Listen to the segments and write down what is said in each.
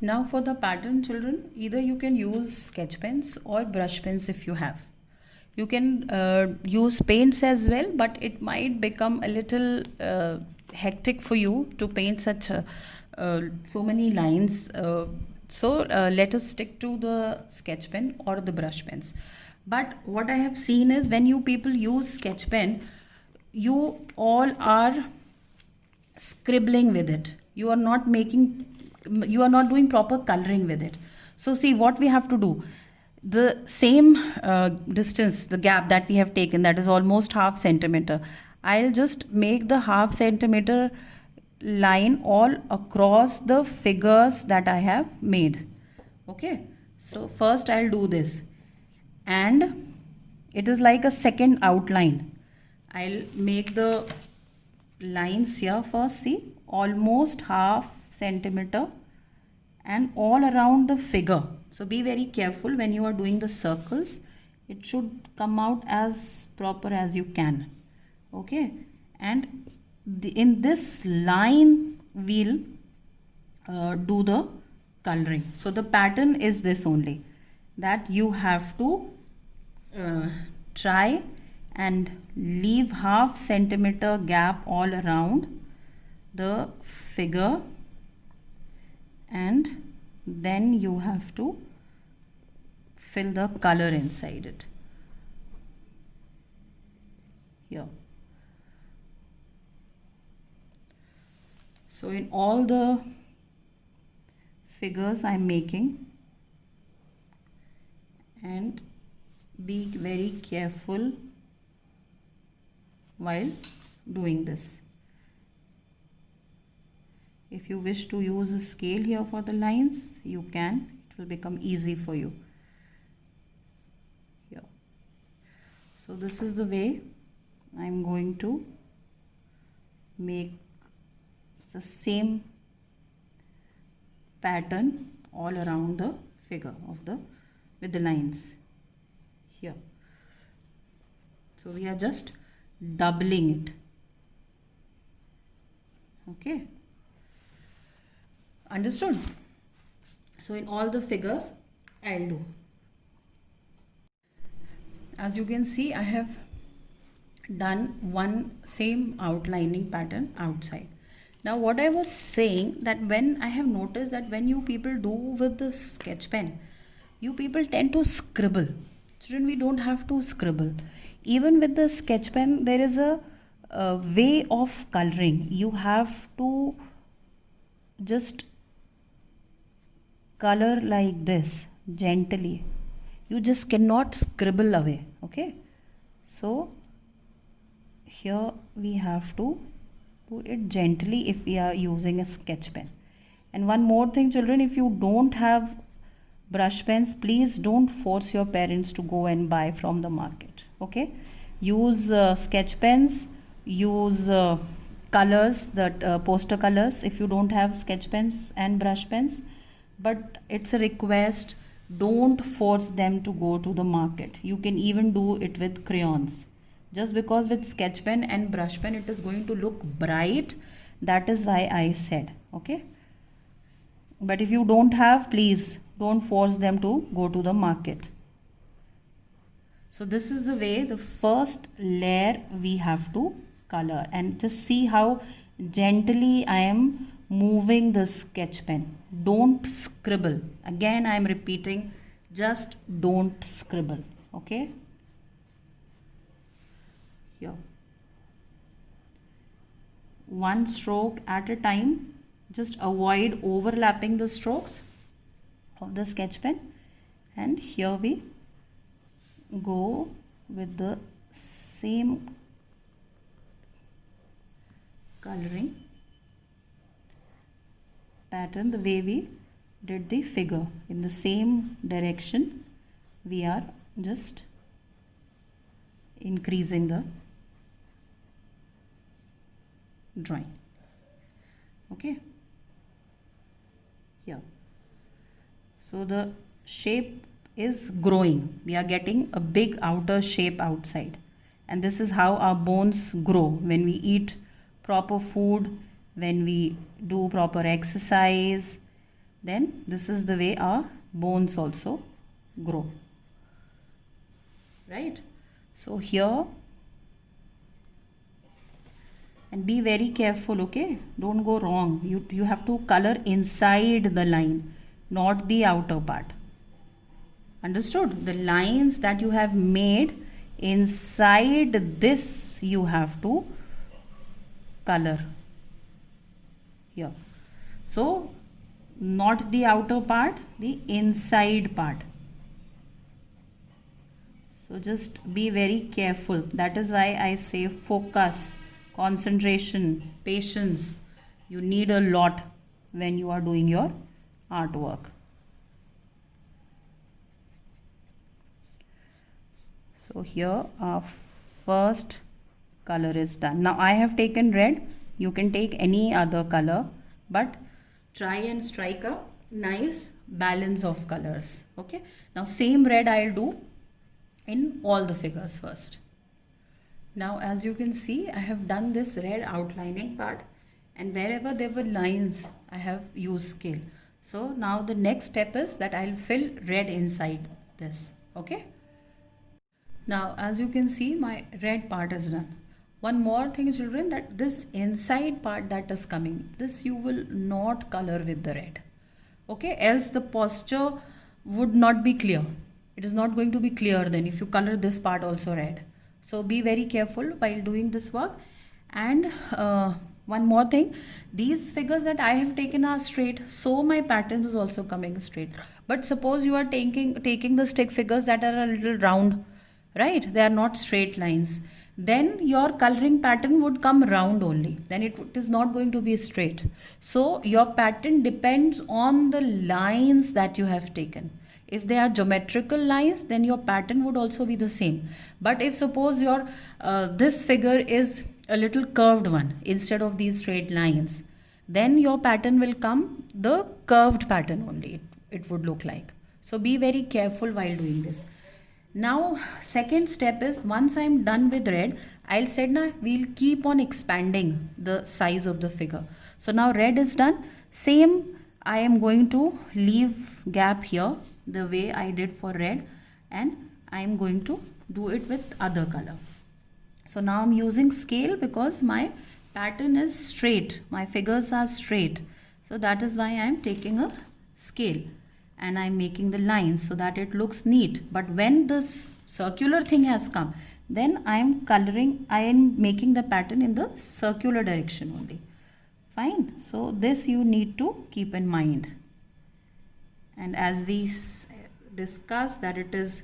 Now for the pattern, children, either you can use sketch pens or brush pens if you have. You can use paints as well, but it might become a little hectic for you to paint such so many lines. So let us stick to the sketch pen or the brush pens. But what I have seen is when you people use sketch pen, you all are scribbling with it. You are not doing proper coloring with it. So see what we have to do. The same distance, the gap that we have taken, that is almost half centimeter. I'll just make the half centimeter line all across the figures that I have made. Okay, so first I'll do this, and it is like a second outline. I'll make the lines here first, see, almost half centimeter and all around the figure. So be very careful when you are doing the circles. It should come out as proper as you can. Okay, and in this line we'll do the coloring. So the pattern is this only, that you have to try and leave half centimeter gap all around the figure, and then you have to fill the color inside it here. So in all the figures I'm making, and be very careful while doing this. If you wish to use a scale here for the lines, you can. It will become easy for you. Here. So this is the way I'm going to make the same pattern all around the figure of the with the lines here. So we are just doubling it. Okay, understood? So in all the figures I'll do. As you can see, I have done one same outlining pattern outside. Now what I was saying, that when I have noticed that when you people do with the sketch pen, you people tend to scribble. Children, we don't have to scribble. Even with the sketch pen, there is a way of coloring. You have to just color like this gently. You just cannot scribble away. Okay, so here we have to do it gently if we are using a sketch pen. And one more thing, children, if you don't have brush pens, please don't force your parents to go and buy from the market. Okay, use sketch pens, use colors, that poster colors if you don't have sketch pens and brush pens. But it's a request, don't force them to go to the market. You can even do it with crayons. Just because with sketch pen and brush pen it is going to look bright, that is why I said. Okay, but if you don't have, please don't force them to go to the market. So this is the way the first layer we have to color, and just see how gently I am moving the sketch pen. Don't scribble. Again I am repeating, just don't scribble. Okay, here, one stroke at a time. Just avoid overlapping the strokes of the sketch pen, and here we go with the same coloring pattern the way we did the figure. In the same direction we are just increasing the drawing. Okay, here, so the shape is growing. We are getting a big outer shape outside, and this is how our bones grow when we eat proper food, when we do proper exercise, then this is the way our bones also grow, right? So here, and be very careful, okay? Don't go wrong. You have to color inside the line, not the outer part. Understood? The lines that you have made inside this, you have to color here. So not the outer part, the inside part. So just be very careful. That is why I say focus, concentration, patience. You need a lot when you are doing your artwork. So here our first color is done. Now I have taken red. You can take any other color, but try and strike a nice balance of colors. Okay. Now same red I'll do in all the figures first. Now as you can see, I have done this red outlining part, and wherever there were lines I have used scale. So now the next step is that I'll fill red inside this. Okay. Now as you can see, my red part is done. One more thing, children, that this inside part that is coming, this you will not color with the red. Okay, else the posture would not be clear. It is not going to be clear then if you color this part also red. So be very careful while doing this work. And one more thing, these figures that I have taken are straight, so my pattern is also coming straight. But suppose you are taking the stick figures that are a little round, right? They are not straight lines. Then your coloring pattern would come round only. Then it is not going to be straight. So your pattern depends on the lines that you have taken. If they are geometrical lines, then your pattern would also be the same. But if suppose your this figure is a little curved one instead of these straight lines, then your pattern will come the curved pattern only. It would look like. So be very careful while doing this. Now second step is, once I am done with red, I'll say now we'll keep on expanding the size of the figure. So now red is done. Same, I am going to leave gap here the way I did for red, and I am going to do it with other color. So now I'm using scale because my pattern is straight. My figures are straight. So that is why I am taking a scale. And I'm making the lines so that it looks neat. But when this circular thing has come, then I am making the pattern in the circular direction only. Fine. So this you need to keep in mind. And as we discussed that it is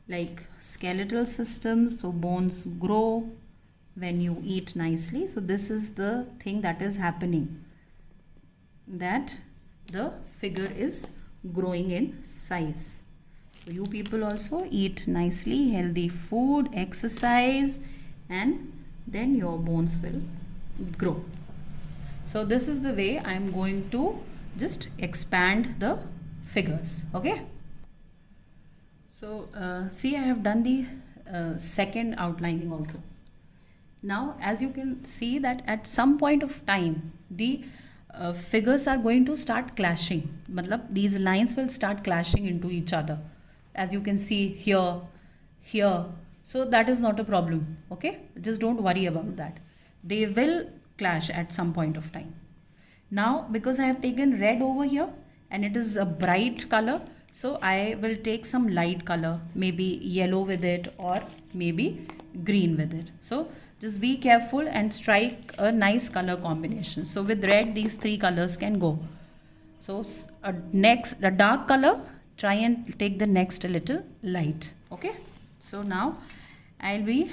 like skeletal system, so bones grow when you eat nicely. So this is the thing that is happening, that the figure is growing in size. So you people also eat nicely, healthy food, exercise, and then your bones will grow. So this is the way I am going to just expand the figures. Okay. So see, I have done the second outlining also. Now as you can see that at some point of time the figures are going to start clashing. Matlab, these lines will start clashing into each other, as you can see here, here. So that is not a problem. Okay, just don't worry about that. They will clash at some point of time. Now because I have taken red over here and it is a bright color, so I will take some light color, maybe yellow with it or maybe green with it. So just be careful and strike a nice color combination. So with red, these three colors can go. So a dark color, try and take the next a little light. Okay. So now I'll be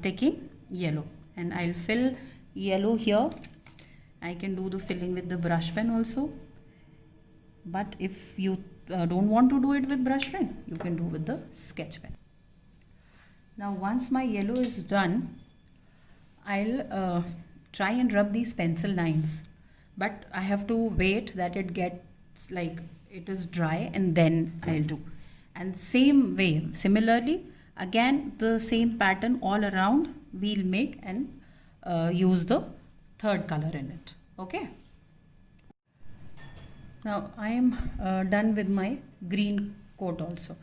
taking yellow, and I'll fill yellow here. I can do the filling with the brush pen also. But if you don't want to do it with brush pen, you can do with the sketch pen. Now once my yellow is done, I'll try and rub these pencil lines, but I have to wait that it gets like it is dry, and then I'll do. And same way, similarly, again the same pattern all around we'll make and use the third color in it. Okay. Now I am done with my green coat also.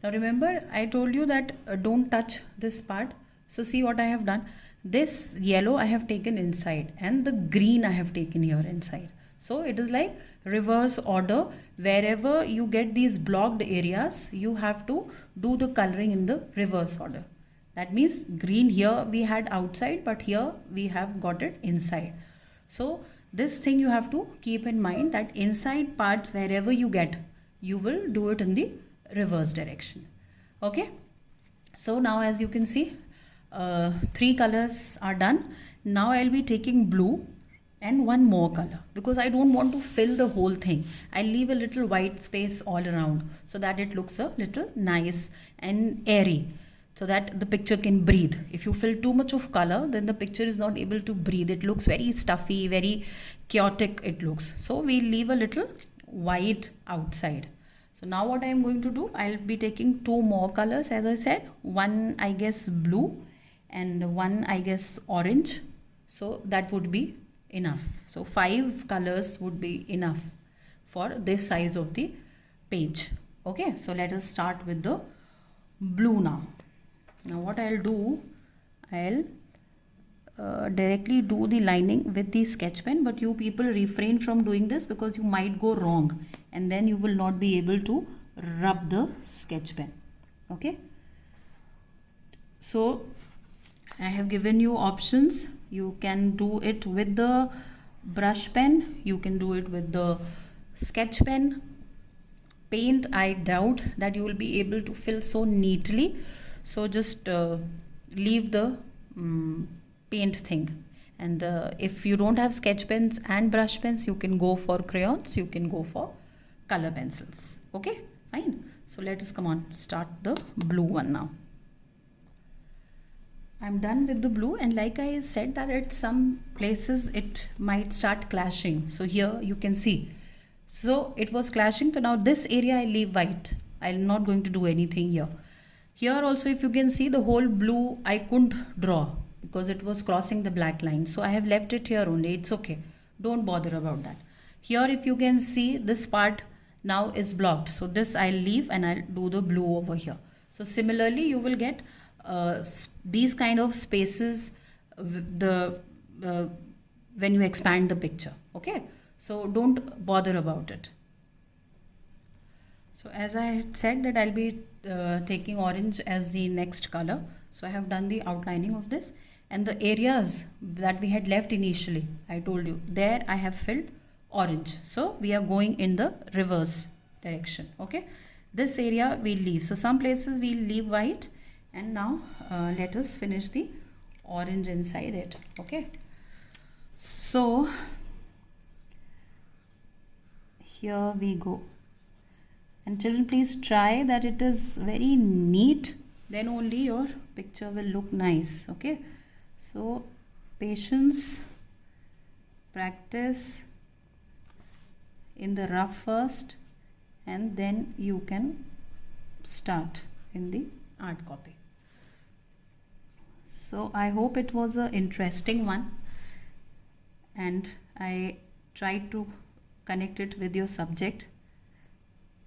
Now remember I told you that don't touch this part. So see what I have done. This yellow I have taken inside and the green I have taken here inside. So it is like reverse order. Wherever you get these blocked areas, you have to do the coloring in the reverse order. That means green here we had outside, but here we have got it inside. So this thing you have to keep in mind, that inside parts wherever you get, you will do it in the reverse direction. Okay. So now as you can see, 3 colors are done. Now I'll be taking blue and one more color, because I don't want to fill the whole thing. I'll leave a little white space all around so that it looks a little nice and airy, so that the picture can breathe. If you fill too much of color, then the picture is not able to breathe. It looks very stuffy, very chaotic it looks. So we leave a little white outside. So now what I am going to do, I'll be taking 2 more colors, as I said. One I guess blue and one I guess orange. So that would be enough. So 5 colors would be enough for this size of the page. Okay, so let us start with the blue now. Now what I'll do, I'll directly do the lining with the sketch pen, but you people refrain from doing this because you might go wrong and then you will not be able to rub the sketch pen. Okay, so I have given you options. You can do it with the brush pen, you can do it with the sketch pen. Paint, I doubt that you will be able to fill so neatly, so just leave the paint thing. And if you don't have sketch pens and brush pens, you can go for crayons, you can go for color pencils. Okay, fine. So let us come on, start the blue one now. I'm done with the blue, and like I said that at some places it might start clashing. So here you can see. So it was clashing. So now this area I leave white. I'm not going to do anything here. Here also if you can see, the whole blue I couldn't draw because it was crossing the black line. So I have left it here only. It's okay. Don't bother about that. Here if you can see, this part now is blocked. So this I'll leave and I'll do the blue over here. So similarly you will get these kind of spaces when you expand the picture. Okay, so don't bother about it. So as I had said that I'll be taking orange as the next color. So I have done the outlining of this, and the areas that we had left initially, I told you there I have filled orange. So we are going in the reverse direction. Okay, this area we'll leave. So some places we'll leave white. And now let us finish the orange inside it. Okay, so here we go. And children, please try that it is very neat, then only your picture will look nice. Okay, so patience, practice in the rough first, and then you can start in the art copy. So I hope it was an interesting one, and I tried to connect it with your subject,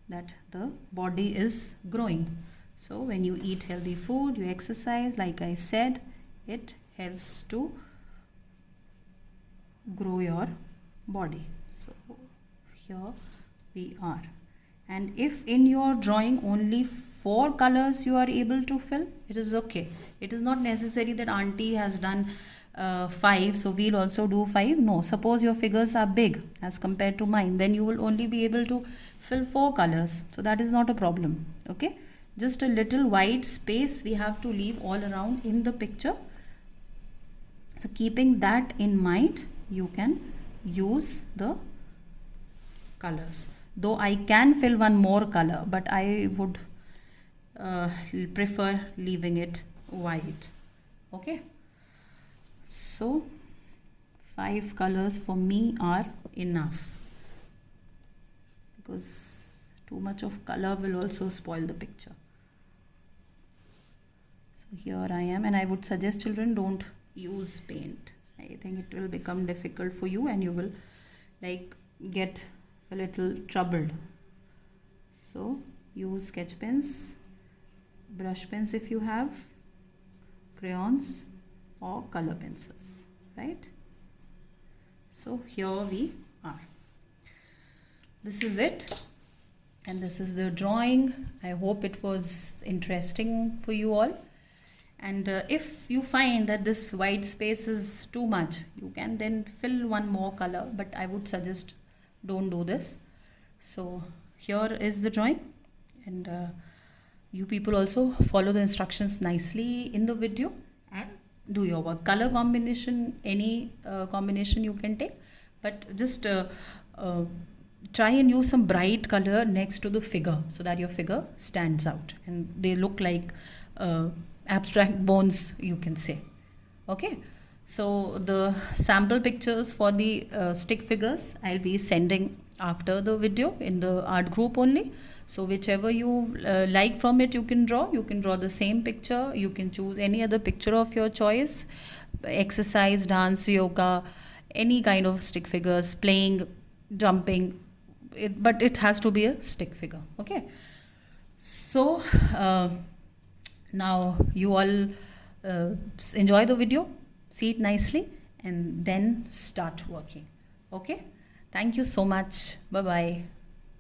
that the body is growing. So when you eat healthy food, you exercise, like I said, it helps to grow your body. So here we are. And if in your drawing only 4 colors you are able to fill, it is okay. It is not necessary that auntie has done 5, so we'll also do 5. No, suppose your figures are big as compared to mine, then you will only be able to fill 4 colors. So that is not a problem. Okay, just a little white space we have to leave all around in the picture. So keeping that in mind, you can use the colors. Though I can fill one more color, but I would prefer leaving it white. Okay, so 5 colors for me are enough, because too much of color will also spoil the picture. So here I am, and I would suggest children don't use paint. I think it will become difficult for you and you will like get a little troubled. So use sketch pens, brush pens if you have, crayons or color pencils, right? So here we are. This is it, and this is the drawing. I hope it was interesting for you all. And if you find that this white space is too much, you can then fill one more color, but I would suggest don't do this. So here is the drawing, and you people also follow the instructions nicely in the video and do your work. Color combination, any combination you can take, but just try and use some bright color next to the figure so that your figure stands out and they look like abstract bones, you can say. Okay, so the sample pictures for the stick figures I'll be sending after the video in the art group only. So whichever you like from it, you can draw the same picture. You can choose any other picture of your choice, exercise, dance, yoga, any kind of stick figures, playing, jumping, but it has to be a stick figure. Okay, so now you all enjoy the video, see it nicely, and then start working. Okay, thank you so much. Bye bye.